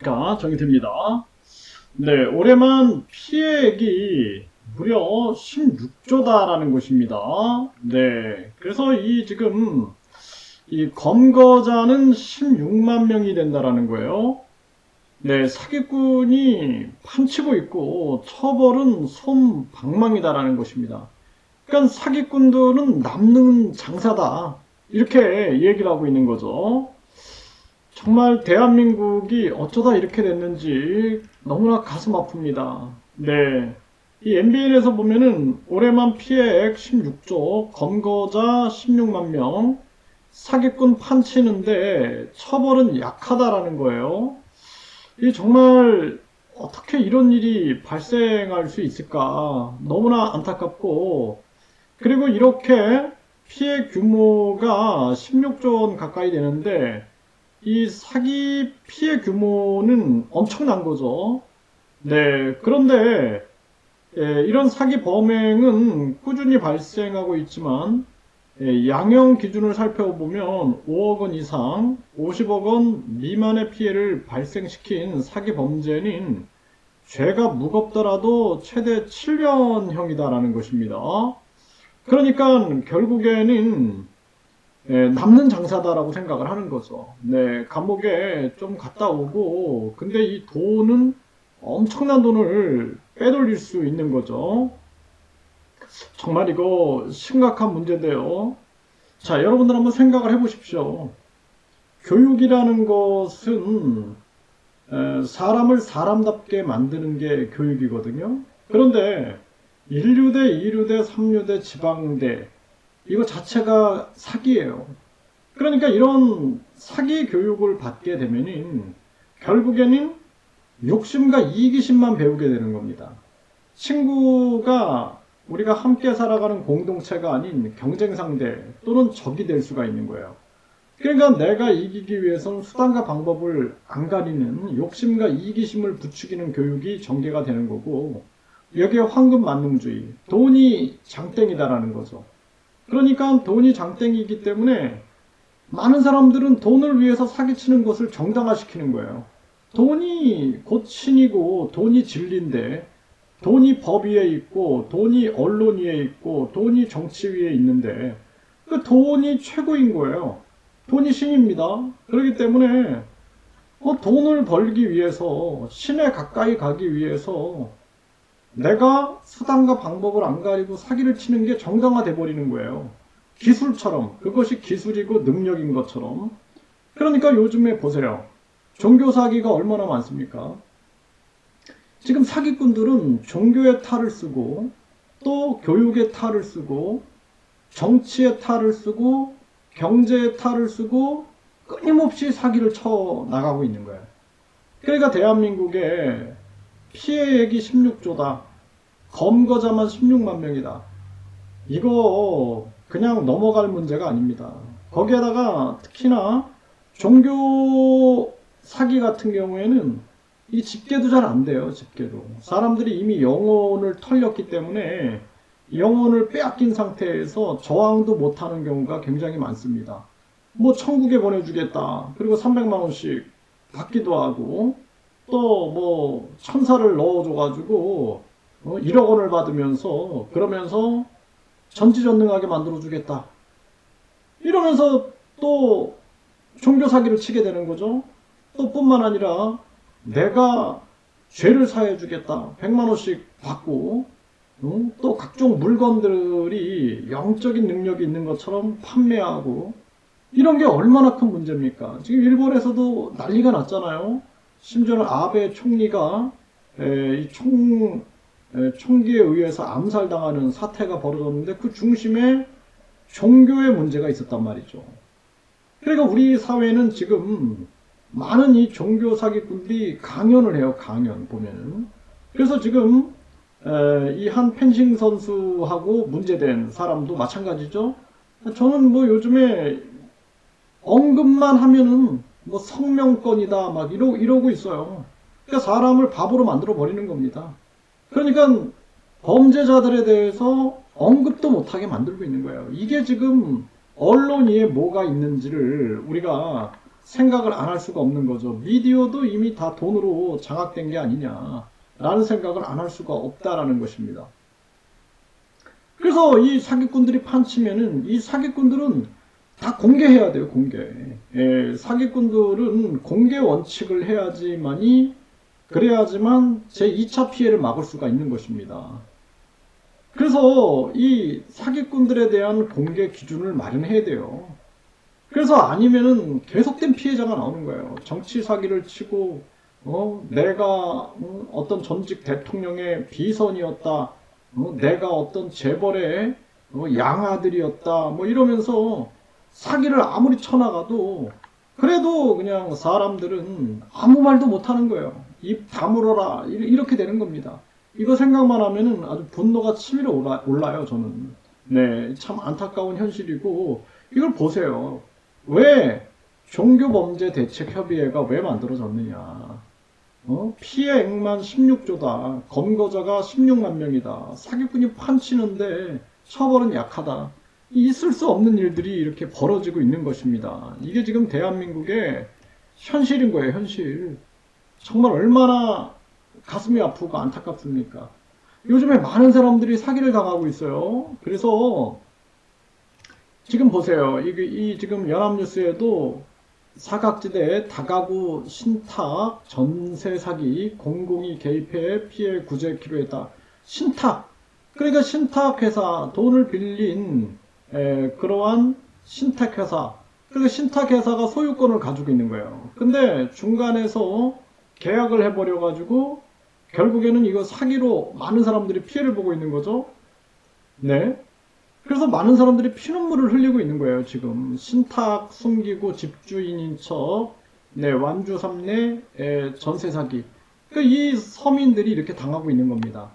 정의됩니다. 네, 올해만 피해액이 무려 16조다라는 것입니다. 네, 그래서 이 검거자는 16만 명이 된다라는 거예요. 네, 사기꾼이 판치고 있고 처벌은 솜방망이다라는 것입니다. 그러니까 사기꾼들은 남는 장사다. 이렇게 얘기를 하고 있는 거죠. 정말 대한민국이 어쩌다 이렇게 됐는지 너무나 가슴 아픕니다. 네. 이 MBN에서 보면은 올해만 피해액 16조, 검거자 16만 명, 사기꾼 판치는데 처벌은 약하다라는 거예요. 이 정말 어떻게 이런 일이 발생할 수 있을까? 너무나 안타깝고, 그리고 이렇게 피해 규모가 16조 원 가까이 되는데, 이 사기 피해 규모는 엄청난 거죠. 네, 그런데 이런 사기 범행은 꾸준히 발생하고 있지만 양형 기준을 살펴보면 5억 원 이상, 50억 원 미만의 피해를 발생시킨 사기 범죄는 죄가 무겁더라도 최대 7년형이다라는 것입니다. 그러니까 결국에는 남는 장사다라고 생각을 하는 거죠. 네, 감옥에 좀 갔다 오고, 근데 이 돈은 엄청난 돈을 빼돌릴 수 있는 거죠. 정말 이거 심각한 문제인데요. 자, 여러분들 한번 생각을 해보십시오. 교육이라는 것은 사람을 사람답게 만드는 게 교육이거든요. 그런데 1류대, 2류대, 3류대, 지방대 이거 자체가 사기예요. 그러니까 이런 사기 교육을 받게 되면은 결국에는 욕심과 이기심만 배우게 되는 겁니다. 친구가 우리가 함께 살아가는 공동체가 아닌 경쟁 상대 또는 적이 될 수가 있는 거예요. 그러니까 내가 이기기 위해서는 수단과 방법을 안 가리는 욕심과 이기심을 부추기는 교육이 전개가 되는 거고, 여기에 황금만능주의, 돈이 장땡이다라는 거죠. 그러니까 돈이 장땡이기 때문에 많은 사람들은 돈을 위해서 사기치는 것을 정당화시키는 거예요. 돈이 곧 신이고 돈이 진리인데, 돈이 법 위에 있고 돈이 언론 위에 있고 돈이 정치 위에 있는데 그 돈이 최고인 거예요. 돈이 신입니다. 그렇기 때문에 돈을 벌기 위해서, 신에 가까이 가기 위해서 내가 수단과 방법을 안 가리고 사기를 치는 게 정당화돼 버리는 거예요. 기술처럼, 그것이 기술이고 능력인 것처럼. 그러니까 요즘에 보세요. 종교 사기가 얼마나 많습니까? 지금 사기꾼들은 종교의 탈을 쓰고, 또 교육의 탈을 쓰고, 정치의 탈을 쓰고, 경제의 탈을 쓰고, 끊임없이 사기를 쳐 나가고 있는 거예요. 그러니까 대한민국에 피해액이 16조다. 검거자만 16만 명이다. 이거 그냥 넘어갈 문제가 아닙니다. 거기에다가 특히나 종교 사기 같은 경우에는 이 집계도 잘 안 돼요. 집계도. 사람들이 이미 영혼을 털렸기 때문에 영혼을 빼앗긴 상태에서 저항도 못하는 경우가 굉장히 많습니다. 뭐 천국에 보내주겠다. 그리고 300만 원씩 받기도 하고, 또 뭐 천사를 넣어줘가지고 1억 원을 받으면서, 그러면서 전지전능하게 만들어주겠다. 이러면서 또 종교 사기를 치게 되는 거죠. 또 뿐만 아니라 내가 죄를 사해주겠다. 100만 원씩 받고, 또 각종 물건들이 영적인 능력이 있는 것처럼 판매하고, 이런 게 얼마나 큰 문제입니까? 지금 일본에서도 난리가 났잖아요. 심지어는 아베 총리가 총기에 의해서 암살당하는 사태가 벌어졌는데 그 중심에 종교의 문제가 있었단 말이죠. 그러니까 우리 사회는 지금 많은 이 종교 사기꾼들이 강연을 해요. 강연 보면은. 그래서 지금 이 한 펜싱 선수하고 문제된 사람도 마찬가지죠. 저는 뭐 요즘에 언급만 하면은 뭐 성명권이다 막 이러고 있어요. 그러니까 사람을 바보로 만들어 버리는 겁니다. 그러니까 범죄자들에 대해서 언급도 못하게 만들고 있는 거예요. 이게 지금 언론 위에 뭐가 있는지를 우리가 생각을 안 할 수가 없는 거죠. 미디어도 이미 다 돈으로 장악된 게 아니냐라는 생각을 안 할 수가 없다라는 것입니다. 그래서 이 사기꾼들이 판치면은 이 사기꾼들은 다 공개해야 돼요, 공개. 예, 사기꾼들은 공개 원칙을 해야지만이 그래야지만 제2차 피해를 막을 수가 있는 것입니다. 그래서 이 사기꾼들에 대한 공개 기준을 마련해야 돼요. 그래서 아니면은 계속된 피해자가 나오는 거예요. 정치 사기를 치고 내가 어떤 전직 대통령의 비선이었다. 내가 어떤 재벌의 양아들이었다. 뭐 이러면서 사기를 아무리 쳐나가도 그래도 그냥 사람들은 아무 말도 못하는 거예요. 입 다물어라 이렇게 되는 겁니다. 이거 생각만 하면은 아주 분노가 치밀어 올라요, 저는. 네, 참 안타까운 현실이고, 이걸 보세요. 왜 종교범죄대책협의회가 왜 만들어졌느냐. 피해액만 16조다. 검거자가 16만 명이다. 사기꾼이 판치는데 처벌은 약하다. 있을 수 없는 일들이 이렇게 벌어지고 있는 것입니다. 이게 지금 대한민국의 현실인 거예요, 현실. 정말 얼마나 가슴이 아프고 안타깝습니까? 요즘에 많은 사람들이 사기를 당하고 있어요. 그래서 지금 보세요. 이 지금 연합뉴스에도 사각지대 다가구 신탁 전세 사기 공공이 개입해 피해 구제 필요했다. 신탁. 그러니까 신탁회사 돈을 빌린 그러한 신탁회사. 그러니까 신탁회사가 소유권을 가지고 있는 거예요. 근데 중간에서 계약을 해버려 가지고 결국에는 이거 사기로 많은 사람들이 피해를 보고 있는 거죠. 네. 그래서 많은 사람들이 피눈물을 흘리고 있는 거예요, 지금. 신탁 숨기고 집주인인 척, 네, 완주 삼내 전세 사기. 그러니까 이 서민들이 이렇게 당하고 있는 겁니다.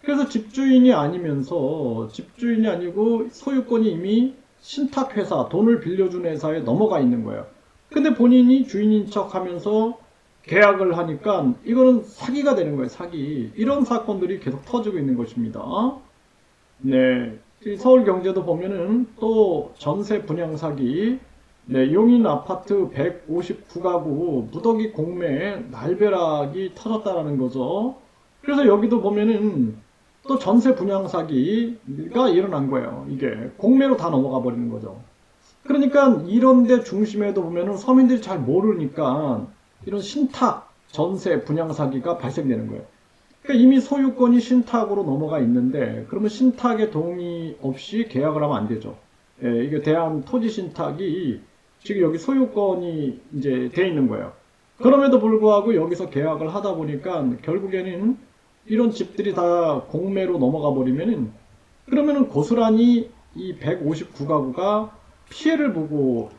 그래서 집주인이 아니면서, 집주인이 아니고 소유권이 이미 신탁회사, 돈을 빌려준 회사에 넘어가 있는 거예요. 근데 본인이 주인인 척 하면서 계약을 하니까 이거는 사기가 되는 거예요, 사기. 이런 사건들이 계속 터지고 있는 것입니다. 네. 서울경제도 보면은 또 전세 분양 사기, 네, 용인 아파트 159가구 무더기 공매 날벼락이 터졌다라는 거죠. 그래서 여기도 보면은 또 전세 분양 사기가 일어난 거예요. 이게 공매로 다 넘어가 버리는 거죠. 그러니까 이런 데 중심에도 보면은 서민들이 잘 모르니까 이런 신탁 전세 분양 사기가 발생되는 거예요. 그러니까 이미 소유권이 신탁으로 넘어가 있는데 그러면 신탁에 동의 없이 계약을 하면 안 되죠. 예, 이게 대한 토지 신탁이 지금 여기 소유권이 이제 돼 있는 거예요. 그럼에도 불구하고 여기서 계약을 하다 보니까 결국에는 이런 집들이 다 공매로 넘어가 버리면은 그러면은 고스란히 이 159가구가 피해를 보고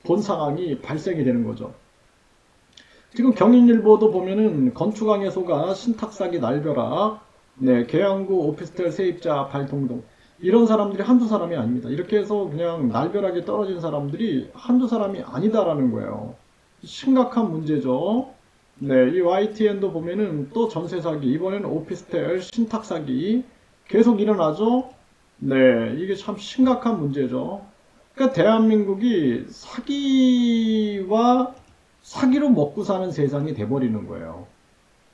본 상황이 발생이 되는 거죠. 지금 경인일보도 보면은 건축왕해소가 신탁사기 날벼락, 네, 계양구 오피스텔 세입자 발동동. 이런 사람들이 한두 사람이 아닙니다. 이렇게 해서 그냥 날벼락에 떨어진 사람들이 한두 사람이 아니다라는 거예요. 심각한 문제죠. 네, 이 YTN도 보면은 또 전세 사기, 이번에는 오피스텔 신탁 사기 계속 일어나죠. 네, 이게 참 심각한 문제죠. 그러니까 대한민국이 사기로 먹고 사는 세상이 돼버리는 거예요.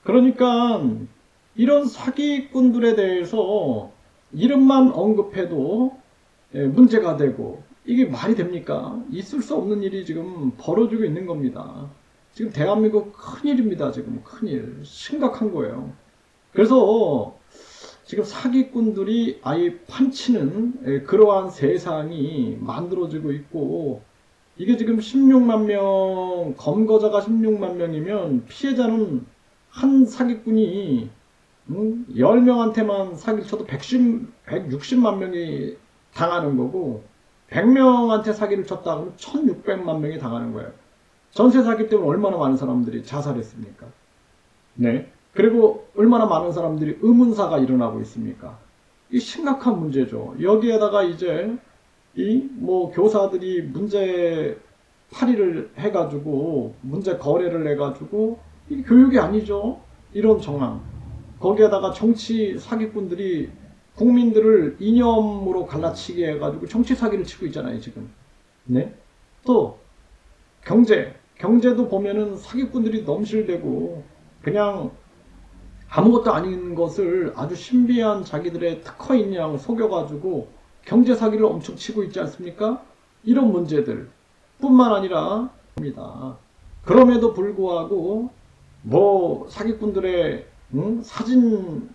그러니까 이런 사기꾼들에 대해서 이름만 언급해도 문제가 되고 이게 말이 됩니까? 있을 수 없는 일이 지금 벌어지고 있는 겁니다. 지금 대한민국 큰일입니다. 지금 큰일. 심각한 거예요. 그래서 지금 사기꾼들이 아예 판치는 그러한 세상이 만들어지고 있고 이게 지금 16만 명, 검거자가 16만 명이면 피해자는 한 사기꾼이 10명한테만 사기를 쳐도 160만 명이 당하는 거고 100명한테 사기를 쳤다 그러면 1600만 명이 당하는 거예요. 전세 사기 때문에 얼마나 많은 사람들이 자살했습니까? 네. 그리고 얼마나 많은 사람들이 의문사가 일어나고 있습니까? 이 심각한 문제죠. 여기에다가 이제 교사들이 문제 파리를 해가지고 문제 거래를 해가지고 이게 교육이 아니죠. 이런 정황. 거기에다가 정치 사기꾼들이 국민들을 이념으로 갈라치게 해가지고 정치 사기를 치고 있잖아요, 지금. 네. 또 경제. 경제도 보면은 사기꾼들이 넘실대고 그냥 아무것도 아닌 것을 아주 신비한 자기들의 특허인 양 속여가지고 경제 사기를 엄청 치고 있지 않습니까? 이런 문제들 뿐만 아니라 입니다. 그럼에도 불구하고 뭐 사기꾼들의 사진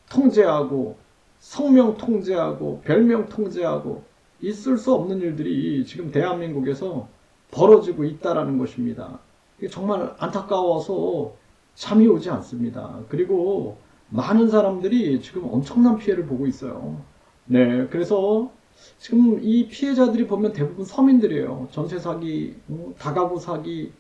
통제하고 성명 통제하고 별명 통제하고 있을 수 없는 일들이 지금 대한민국에서 벌어지고 있다라는 것입니다. 이게 정말 안타까워서 잠이 오지 않습니다. 그리고 많은 사람들이 지금 엄청난 피해를 보고 있어요. 네, 그래서 지금 이 피해자들이 보면 대부분 서민들이에요. 전세 사기, 다가구 사기,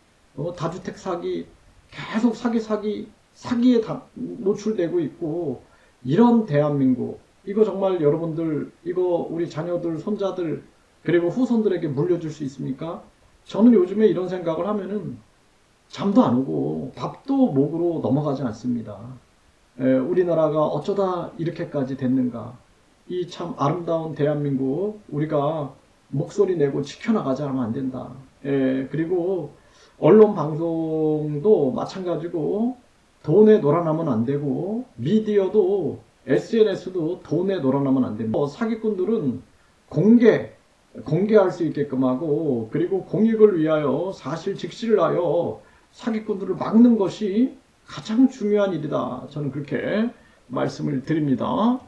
다주택 사기, 계속 사기에 다 노출되고 있고, 이런 대한민국, 이거 정말 여러분들, 이거 우리 자녀들, 손자들, 그리고 후손들에게 물려줄 수 있습니까? 저는 요즘에 이런 생각을 하면은 잠도 안 오고 밥도 목으로 넘어가지 않습니다. 우리나라가 어쩌다 이렇게까지 됐는가? 이 참 아름다운 대한민국 우리가 목소리 내고 지켜나가지 않으면 안 된다. 그리고 언론 방송도 마찬가지고 돈에 놀아나면 안 되고 미디어도 SNS도 돈에 놀아나면 안 됩니다. 사기꾼들은 공개할 수 있게끔 하고 그리고 공익을 위하여 사실 직시를 하여 사기꾼들을 막는 것이 가장 중요한 일이다. 저는 그렇게 말씀을 드립니다.